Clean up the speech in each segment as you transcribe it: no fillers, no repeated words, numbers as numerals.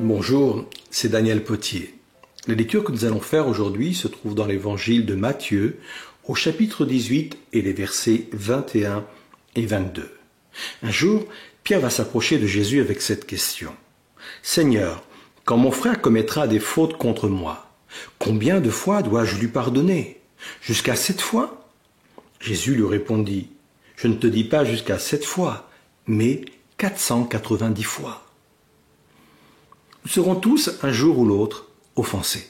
Bonjour, c'est Daniel Potier. La lecture que nous allons faire aujourd'hui se trouve dans l'évangile de Matthieu, au chapitre 18 et les versets 21 et 22. Un jour, Pierre va s'approcher de Jésus avec cette question. « Seigneur, quand mon frère commettra des fautes contre moi, combien de fois dois-je lui pardonner? Jusqu'à 7 fois ?» Jésus lui répondit, « Je ne te dis pas jusqu'à 7 fois, mais 490 fois. » Nous serons tous, un jour ou l'autre, offensés.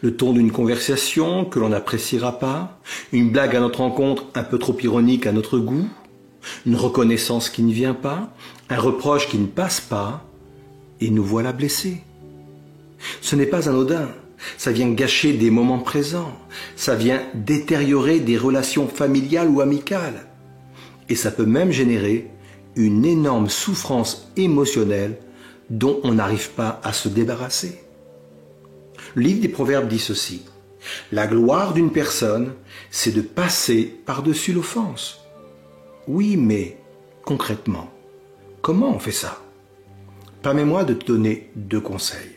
Le ton d'une conversation que l'on n'appréciera pas, une blague à notre rencontre un peu trop ironique à notre goût, une reconnaissance qui ne vient pas, un reproche qui ne passe pas, et nous voilà blessés. Ce n'est pas anodin, ça vient gâcher des moments présents, ça vient détériorer des relations familiales ou amicales, et ça peut même générer une énorme souffrance émotionnelle dont on n'arrive pas à se débarrasser. Le livre des Proverbes dit ceci: « La gloire d'une personne, c'est de passer par-dessus l'offense. » Oui, mais concrètement, comment on fait ça? Permets-moi de te donner 2 conseils.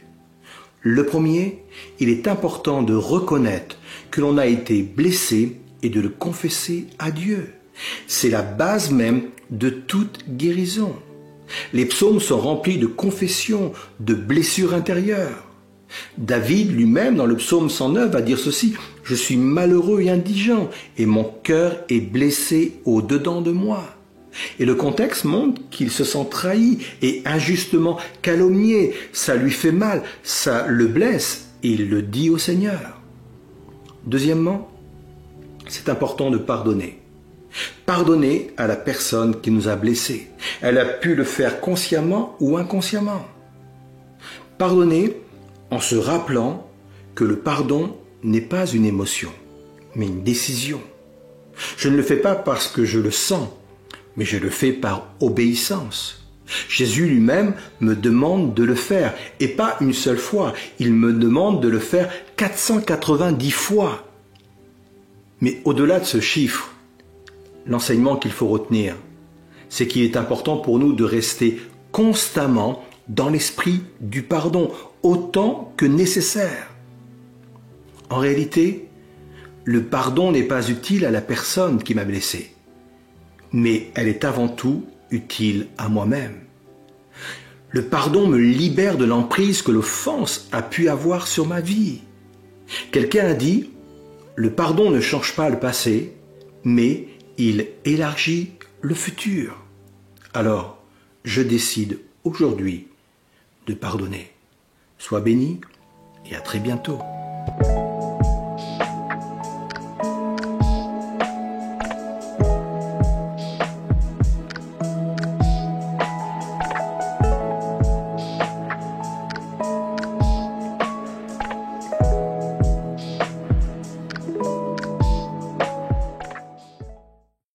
Le premier, il est important de reconnaître que l'on a été blessé et de le confesser à Dieu. C'est la base même de toute guérison. Les psaumes sont remplis de confessions, de blessures intérieures. David lui-même, dans le psaume 109, va dire ceci: « Je suis malheureux et indigent, et mon cœur est blessé au-dedans de moi. » Et le contexte montre qu'il se sent trahi et injustement calomnié. Ça lui fait mal, ça le blesse, et il le dit au Seigneur. Deuxièmement, c'est important de pardonner. Pardonner à la personne qui nous a blessés. Elle a pu le faire consciemment ou inconsciemment. Pardonner en se rappelant que le pardon n'est pas une émotion, mais une décision. Je ne le fais pas parce que je le sens, mais je le fais par obéissance. Jésus lui-même me demande de le faire, et pas une seule fois. Il me demande de le faire 490 fois. Mais au-delà de ce chiffre, l'enseignement qu'il faut retenir, c'est qu'il est important pour nous de rester constamment dans l'esprit du pardon, autant que nécessaire. En réalité, le pardon n'est pas utile à la personne qui m'a blessé, mais elle est avant tout utile à moi-même. Le pardon me libère de l'emprise que l'offense a pu avoir sur ma vie. Quelqu'un a dit, le pardon ne change pas le passé, mais il élargit le futur. Alors, je décide aujourd'hui de pardonner. Sois béni et à très bientôt.